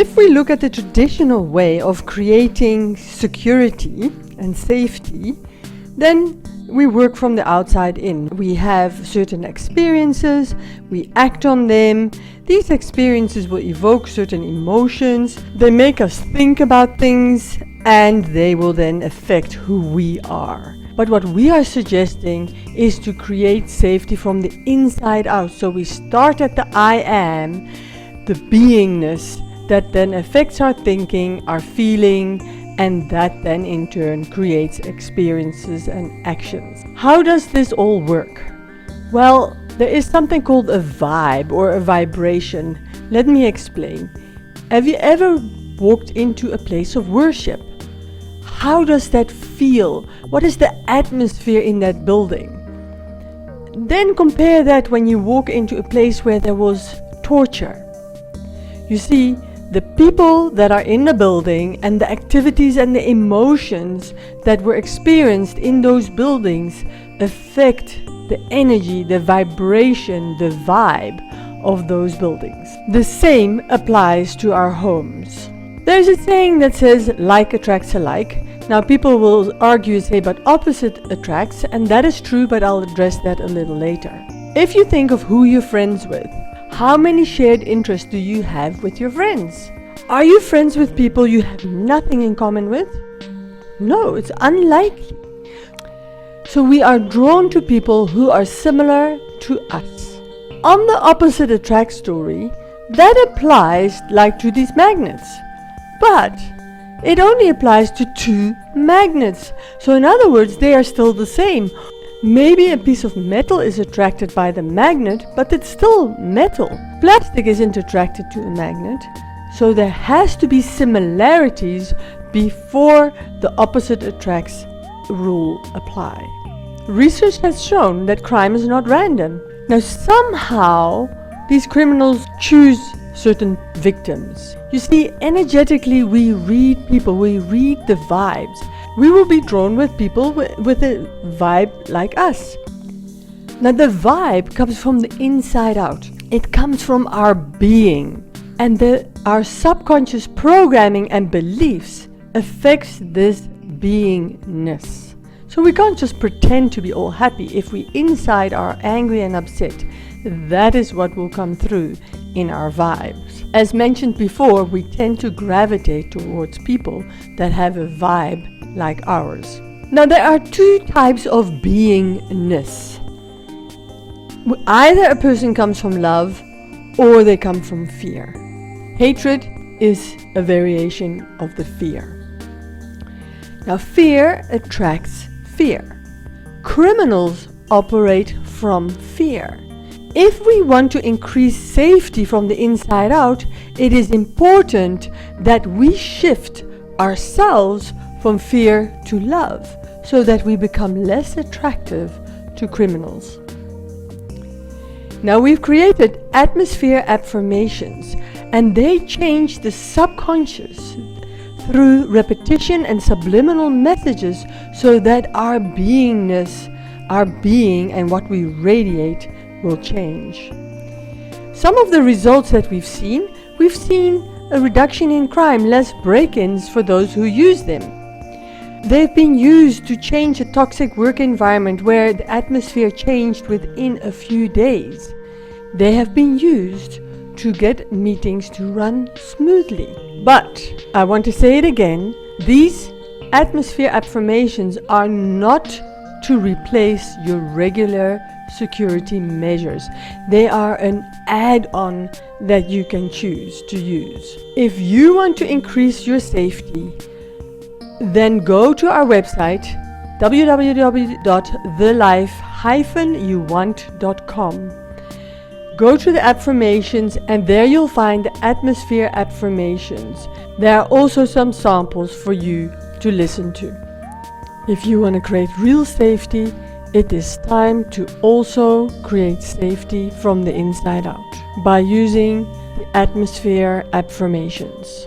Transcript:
If we look at the traditional way of creating security and safety, then we work from the outside in. We have certain experiences, we act on them. These experiences will evoke certain emotions, they make us think about things, and they will then affect who we are. But what we are suggesting is to create safety from the inside out. So we start at the I am, the beingness, that then affects our thinking, our feeling, and that then in turn creates experiences and actions. How does this all work? Well, there is something called a vibe or a vibration. Let me explain. Have you ever walked into a place of worship? How does that feel? What is the atmosphere in that building? Then compare that when you walk into a place where there was torture. You see, the people that are in the building and the activities and the emotions that were experienced in those buildings affect the energy, the vibration, the vibe of those buildings. The same applies to our homes. There's a saying that says like attracts alike. Now people will argue and say but opposite attracts, and that is true, but I'll address that a little later. If you think of who you're friends with, how many shared interests do you have with your friends? Are you friends with people you have nothing in common with? No, it's unlikely. So we are drawn to people who are similar to us. On the opposite attract story, that applies like to these magnets. But it only applies to two magnets. So in other words, they are still the same. Maybe a piece of metal is attracted by the magnet, but it's still metal. Plastic isn't attracted to a magnet, so there has to be similarities before the opposite attracts rule apply. Research has shown that crime is not random. Now somehow these criminals choose certain victims. You see, energetically we read people, we read the vibes. We will be drawn with people with a vibe like us. Now the vibe comes from the inside out. It comes from our being. And our subconscious programming and beliefs affects this beingness. So we can't just pretend to be all happy if we inside are angry and upset. That is what will come through in our vibes. As mentioned before, we tend to gravitate towards people that have a vibe like ours. Now there are two types of beingness. Either a person comes from love or they come from fear. Hatred is a variation of the fear. Now fear attracts fear. Criminals operate from fear. If we want to increase safety from the inside out, it is important that we shift ourselves from fear to love, so that we become less attractive to criminals. Now we've created atmosphere affirmations, and they change the subconscious through repetition and subliminal messages so that our beingness, our being and what we radiate will change. Some of the results that we've seen a reduction in crime, less break-ins for those who use them. They've been used to change a toxic work environment where the atmosphere changed within a few days. They have been used to get meetings to run smoothly. But I want to say it again, these atmosphere affirmations are not to replace your regular security measures. They are an add-on that you can choose to use. If you want to increase your safety, then go to our website www.thelife-youwant.com. Go to the affirmations, and there you'll find the atmosphere affirmations. There are also some samples for you to listen to. If you want to create real safety, it is time to also create safety from the inside out by using the atmosphere affirmations.